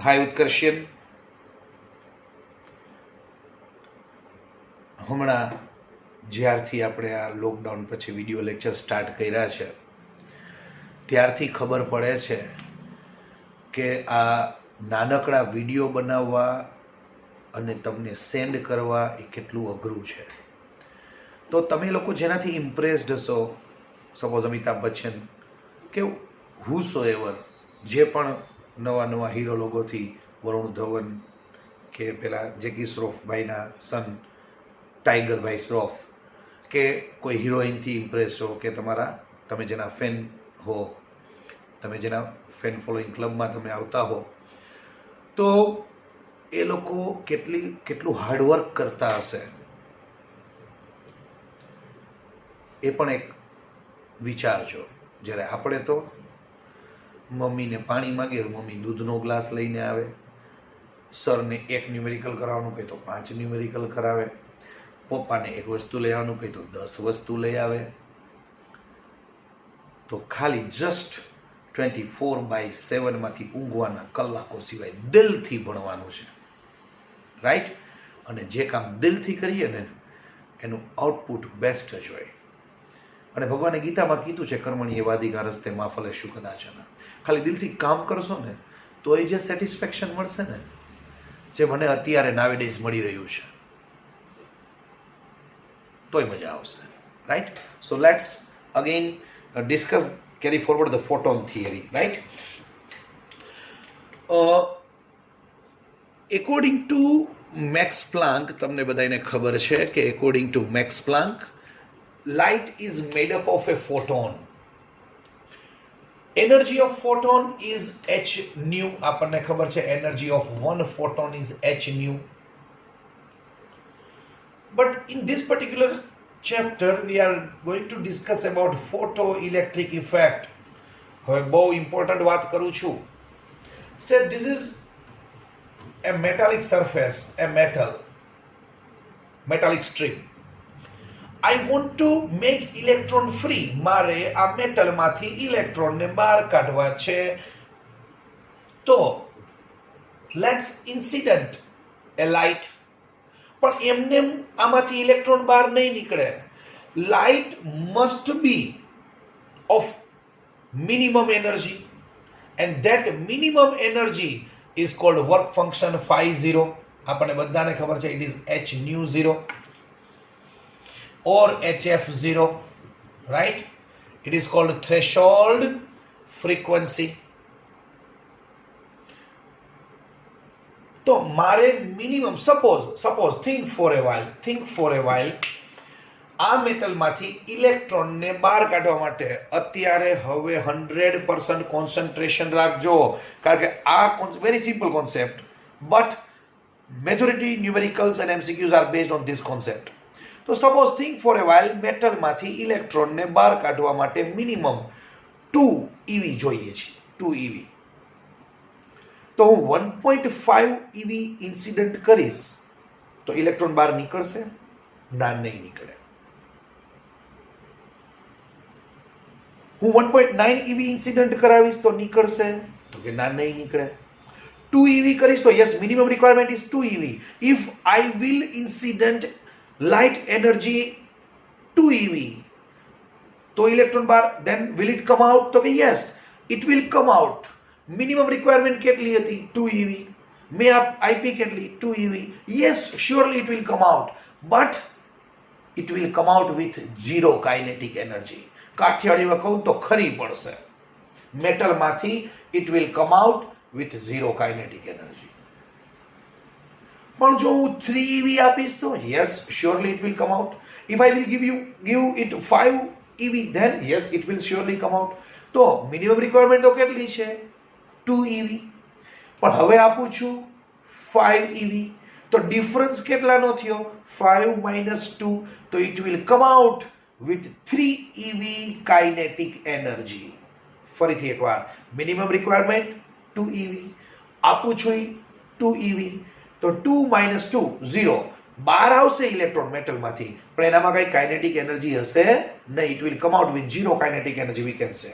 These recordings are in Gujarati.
હાય ઉત્કર્ષિયન, હમણાં જ્યારથી આપણે આ લોકડાઉન પછી વિડીયો લેક્ચર સ્ટાર્ટ કર્યા છે ત્યારથી ખબર પડે છે કે આ નાનકડા વિડીયો બનાવવા અને તમને સેન્ડ કરવા એ કેટલું અઘરું છે. તો તમે લોકો જેનાથી ઇમ્પ્રેસ્ડ હશો, સપોઝ અમિતાભ બચ્ચન કે હુસો એવર, જે પણ નવા નવા હીરો લોગોથી, વરુણ ધવન કે પેલા જેકી શ્રોફભાઈના સન ટાઈગરભાઈ શ્રોફ, કે કોઈ હિરોઈનથી ઇમ્પ્રેસ છો, કે તમે જેના ફેન હો, તમે જેના ફેન ફોલોઈંગ ક્લબમાં તમે આવતા હો, તો એ લોકો કેટલું હાર્ડવર્ક કરતા હશે એ પણ એક વિચારજો. જ્યારે આપણે તો મમ્મીને પાણી માગીએ તો મમ્મી દૂધનો ગ્લાસ લઈને આવે, સરને 1 ન્યુમેરિકલ કરાવવાનું કહે તો 5 ન્યુમેરિકલ કરાવે, પપ્પાને 1 વસ્તુ લઈ આવવાનું કહે તો 10 વસ્તુ લઈ આવે. તો ખાલી જસ્ટ 24/7 માંથી ઊંઘવાના કલાકો સિવાય દિલથી ભણવાનું છે, રાઈટ? અને જે કામ દિલથી કરીએ ને એનું આઉટપુટ બેસ્ટ જ હોય. અને ભગવાને ગીતામાં કીધું છે, કર્મણી એવાધિકારસ્તે મા ફલેષુ કદાચન. ખાલી દિલથી કામ કરશો ને તો એ જે સેટિસ્ફેક્શન મળશે ને, જે મને અત્યારે નાવેડેઝ મળી રહ્યું છે, તોય મજા આવશે, right? So let's again discuss, carry forward the photon theory, right? According to Max Planck, તમને બધાને ખબર છે કે according to Max Planck, light is made up of a photon. Energy of photon is h nu. આપણને ખબર છે energy of one photon is h nu. But in this particular chapter we are going to discuss about photoelectric effect. હવે બહુ ઇમ્પોર્ટન્ટ વાત કરું છું. Say this is a metallic surface, a metallic strip. I want to make electron free. મારે આ મેટલ માંથી ઇલેક્ટ્રોન ને બહાર કાઢવા છે. તો let's incident a light. પણ એમને આમાંથી ઇલેક્ટ્રોન બહાર નહીં નીકળે. Light must be of minimum energy, and that minimum energy is called work function φ0. આપણને બધાને ખબર છે, it is h nu 0 or hf0, right? It is called threshold frequency. તો મારે minimum, suppose think for a while, આ મેટલમાંથી ઇલેક્ટ્રોનને બહાર કાઢવા માટે અત્યારે હવે 100% કોન્સન્ટ્રેશન રાખજો, કારણ કે આ very simple concept, but majority numericals and MCQs are based on this concept. તો suppose think for a while, મેટલમાંથી ઇલેક્ટ્રોનને બહાર કાઢવા માટે મિનિમમ 2 EV જોઈએ છે, 2 EV. તો હું 1.5 EV ઇન્સિડન્ટ કરીશ તો ઇલેક્ટ્રોન બહાર નીકળશે? ના, નહીં નીકળે. હું 1.9 EV ઇન્સિડન્ટ કરાવીશ તો નીકળશે? તો કે ના, નહીં નીકળે. 2 EV કરીશ તો yes, minimum requirement is 2 EV. If I will incident light energy 2 EV તો ઇલેક્ટ્રોન બહાર, then will it come out? તો કે yes, it will come out. Minimum requirement કેટલી હતી? 2 EV. મેં આપી કેટલી? 2 EV. Yes, surely it will come out, but it will come out with 0 kinetic energy. કાઠિયાવાડીમાં કહું તો ખરી પડશે. મેટલમાંથી it will come out with 0 kinetic energy. પણ જો હું 3 EV આપીશ તો yes, surely it will come out. If I will give it 5 EV, then yes, it will surely come out. તો મિનિમમ રિક્વાયરમેન્ટ તો કેટલી છે? 2 EV. પણ હવે આપું છું 5 EV, તો ડિફરન્સ કેટલાનો થયો? 5 - 2, તો it will come out with 3 EV kinetic energy. ફરીથી એકવાર, મિનિમમ રિક્વાયરમેન્ટ 2 EV, આપું છું 2 EV, તો 2 - 2 0. બહાર આવશે ઇલેક્ટ્રોન મેટલમાંથી, પણ એનામાં કઈ કાઇનેટિક એનર્જી હશે નહીં. It will come out with 0 kinetic energy, we can say.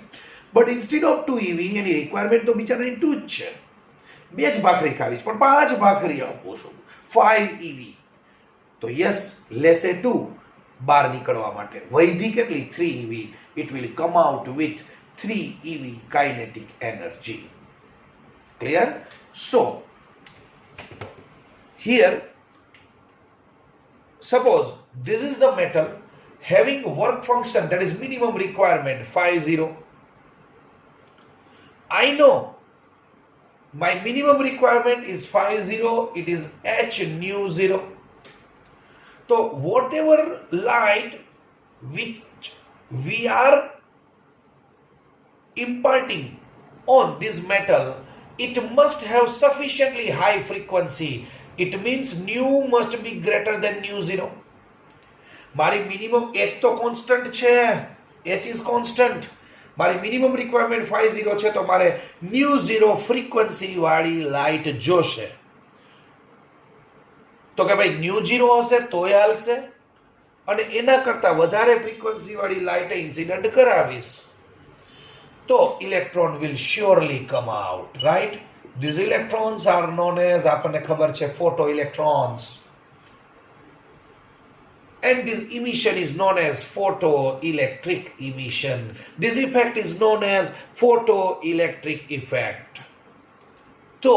But instead of 2 EV એની રિક્વાયરમેન્ટ તો બિચારાની 2 જ છે, 2 જ ભાખરી ખાવી છે, પણ 5 ભાખરી આપું છું, 5 EV. તો યસ, લેસે 2 બહાર નીકળવા માટે, વૈધી કેટલી? 3 EV. It will come out with 3 EV kinetic energy. Clear? So here suppose this is the metal having work function, that is minimum requirement 50. I know my minimum requirement is 50, it is H nu 0. So whatever light which we are imparting on this metal, it must have sufficiently high frequency. It means nu must be greater than nu 0. મારી મિનિમમ H તો કોન્સ્ટન્ટ છે, H is constant. મારી મિનિમમ રિક્વાયરમેન્ટ 50 છે, તો મારે nu 0 ફ્રીક્વન્સી વાળી લાઇટ જોશે. તો કે ભાઈ nu 0 હશે તોય હાલશે, અને એના કરતા વધારે ફ્રીક્વન્સી વાળી લાઇટ ઇન્સિડન્ટ કરાવીશ તો electron will surely come out, right? These electrons are known as, આપણને ખબર છે, photoelectrons, and this emission is known as photoelectric emission. This effect is known as photoelectric effect. So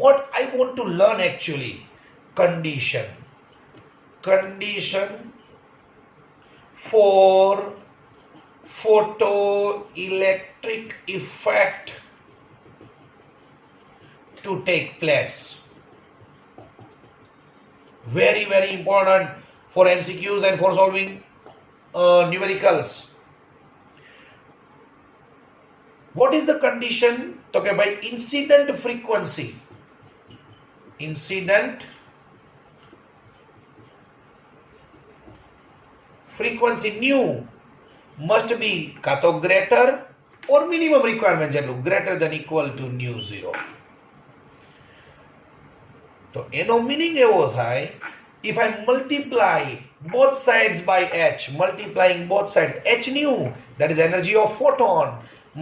what I want to learn actually, condition for photoelectric effect to take place. Very, very important for MCQs and for solving numericals. What is the condition? So, okay, by incident frequency nu must be કાં તો greater or minimum requirement જેટલું, greater than equal to nu 0. તો એનો મીનિંગ એવો થાય, if I multiply both sides by H, multiplying both sides, H nu, that is energy of photon,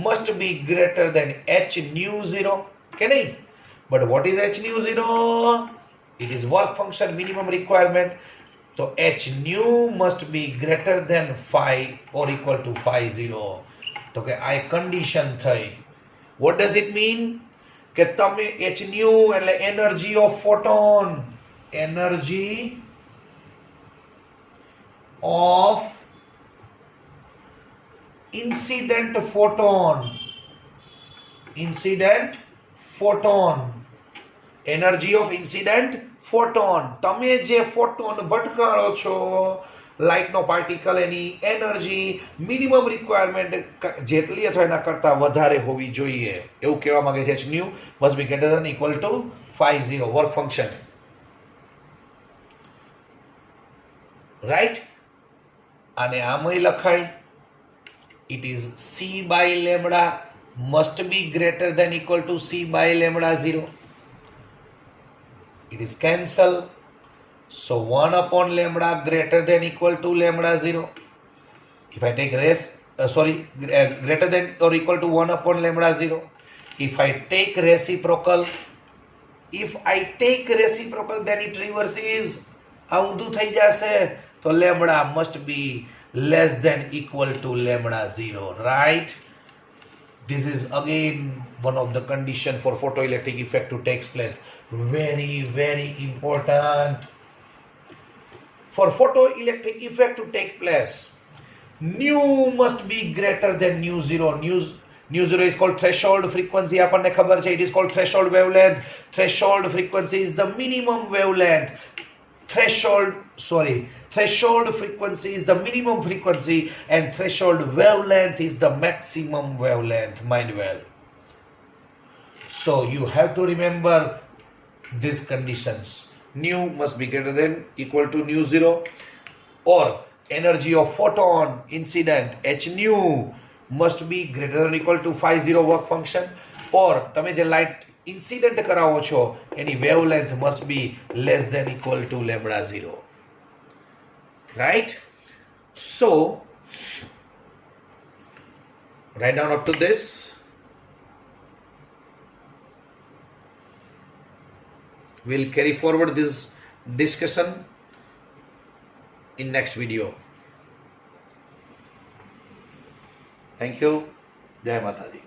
must be greater than H nu 0. Can I? But what is H nu 0? It is work function minimum requirement. So H nu must be greater than 5 or equal to 50. તો કે આ condition થઈ. What does it mean? કે તમે H nu એટલે energy of photon, energy of incident photon, energy of incident photon. તમે જે ફોટોન ભટકાળો છો, લાઇટનો પાર્ટિકલ, એની એનર્જી મિનિમમ રિક્વાયરમેન્ટ જેટલી અથવા એના કરતા વધારે હોવી જોઈએ, એવું કહેવા માંગે છે. H nu must be greater than equal to 50, work function, right? અને આમાંય લખાય, it is C by lambda must be greater than equal to C by lambda 0. It is cancel. So 1 upon lambda greater than equal to lambda 0. If I take greater than or equal to 1 upon lambda 0. If I take reciprocal, then it reverses. આ ઊંધું થઈ જશે. તો lambda must be less than equal to lambda 0, right? This is again one of the condition for photoelectric effect to take place. Very, very important. For photoelectric effect to take place, nu must be greater than nu 0. Nu 0 is called threshold frequency. આપણને ખબર છે, it is called threshold wavelength. Threshold frequency is the minimum wavelength. Threshold frequency is the minimum frequency and threshold wavelength is the maximum wavelength. Mind well. So you have to remember these conditions. Nu must be greater than equal to nu 0, or energy of photon incident H nu must be greater than equal to 50 work function, or તમે જે લાઇટ ઇન્સિડન્ટ કરાવો છો એની wavelength must be less than equal to lambda 0, right? So Write down up to this. We'll carry forward this discussion in next video. Thank you. Jai Mataji.